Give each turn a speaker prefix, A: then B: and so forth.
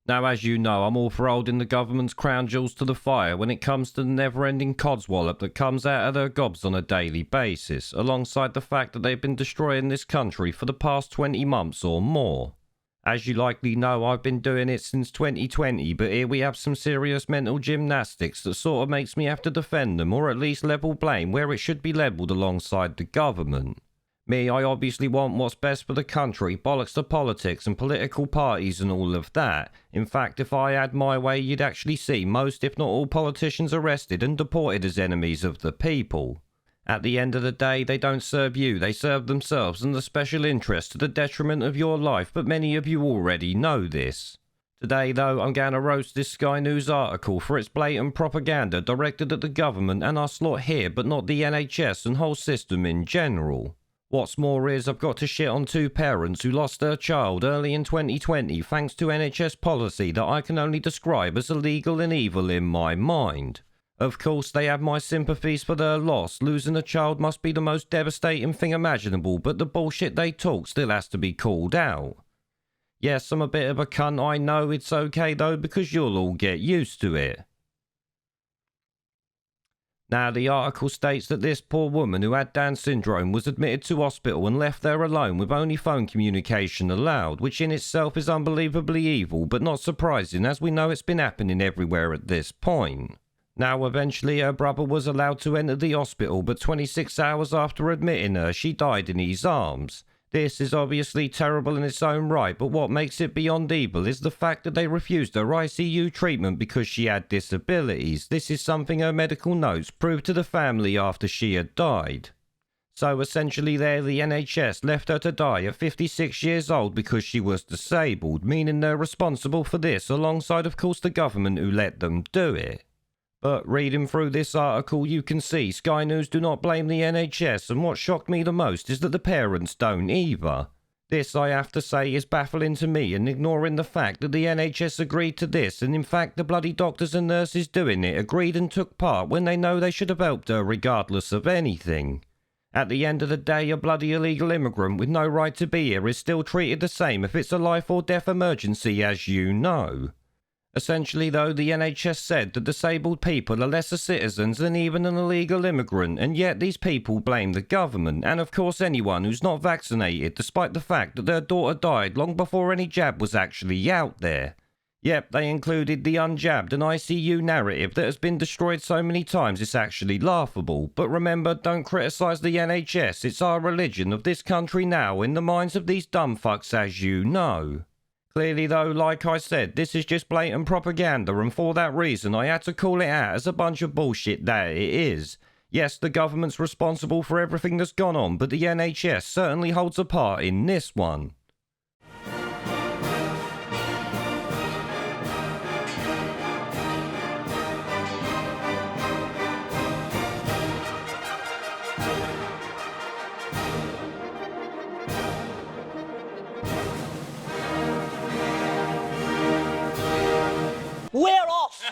A: Now, as you know, I'm all for holding the government's crown jewels to the fire when it comes to the never-ending codswallop that comes out of their gobs on a daily basis, alongside the fact that they've been destroying this country for the past 20 months or more. As you likely know, I've been doing it since 2020, but here we have some serious mental gymnastics that sort of makes me have to defend them, or at least level blame where it should be levelled alongside the government. Me, I obviously want what's best for the country, bollocks to politics and political parties and all of that. In fact, if I had my way, you'd actually see most, if not all, politicians arrested and deported as enemies of the people. At the end of the day, they don't serve you, they serve themselves and the special interest to the detriment of your life, but many of you already know this. Today, though, I'm going to roast this Sky News article for its blatant propaganda directed at the government and our slot here, but not the NHS and whole system in general. What's more is, I've got to shit on two parents who lost their child early in 2020 thanks to NHS policy that I can only describe as illegal and evil in my mind. Of course, they have my sympathies for their loss. Losing a child must be the most devastating thing imaginable, but the bullshit they talk still has to be called out. Yes, I'm a bit of a cunt, I know. It's okay though, because you'll all get used to it. Now, the article states that this poor woman who had Down syndrome was admitted to hospital and left there alone with only phone communication allowed, which in itself is unbelievably evil, but not surprising as we know it's been happening everywhere at this point. Now, eventually her brother was allowed to enter the hospital, but 26 hours after admitting her, she died in his arms. This is obviously terrible in its own right, but what makes it beyond evil is the fact that they refused her ICU treatment because she had disabilities. This is something her medical notes proved to the family after she had died. So essentially there, the NHS left her to die at 56 years old because she was disabled, meaning they're responsible for this, alongside of course the government who let them do it. But reading through this article, you can see Sky News do not blame the NHS, and what shocked me the most is that the parents don't either. This, I have to say, is baffling to me, and ignoring the fact that the NHS agreed to this, and in fact the bloody doctors and nurses doing it agreed and took part when they know they should have helped her regardless of anything. At the end of the day, a bloody illegal immigrant with no right to be here is still treated the same if it's a life or death emergency, as you know. Essentially though, the NHS said that disabled people are lesser citizens than even an illegal immigrant, and yet these people blame the government, and of course anyone who's not vaccinated, despite the fact that their daughter died long before any jab was actually out there. Yep, they included the unjabbed and ICU narrative that has been destroyed so many times it's actually laughable. But remember, don't criticise the NHS, it's our religion of this country now in the minds of these dumb fucks, as you know. Clearly though, like I said, this is just blatant propaganda, and for that reason I had to call it out as a bunch of bullshit that it is. Yes, the government's responsible for everything that's gone on, but the NHS certainly holds a part in this one.